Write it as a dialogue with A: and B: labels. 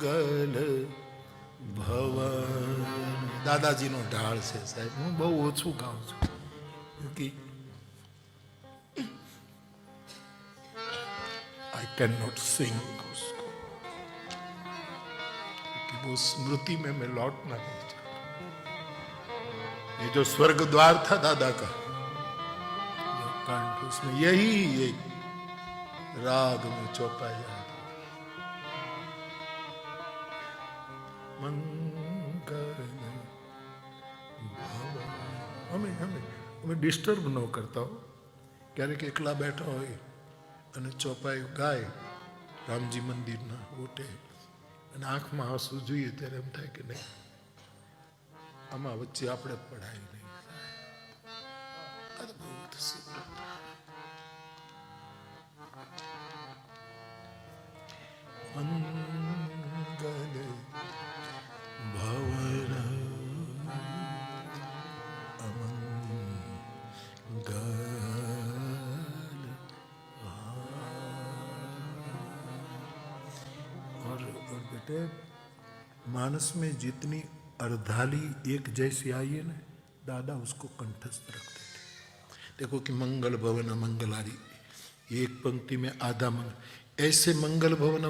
A: મંગલ ભવન. દાદાજીનો ઢાળ છે સાહેબ. હું બહુ ઓછું ગાઉં છું કે आई कैन नॉट सिंग उसको, कि वो स्मृति में मैं लौटना नहीं चाहता. ये जो स्वर्ग द्वार था दादा का, जो कंठ, उसमें यही एक राग में चौपाया मंगल भवन. हमें हमें हमें डिस्टर्ब न करता हो. क्यारेक एकला बैठा हो અને ચોપાઈ ગાય રામજી મંદિરના ઓટે અને આંખમાં આંસુ જોઈએ ત્યારે એમ થાય કે નહીં, આમાં વચ્ચે આપણે પડાય નહીં. અદભુત મંગલ ભવન बेटे, मानस में जितनी अर्धाली एक जैसी आई है ना, दादा उसको कंठस्थ रखते थे. देखो कि मंगल भवन अमंगलारी, एक पंक्ति में आधा मंगल, ऐसे मंगल भवन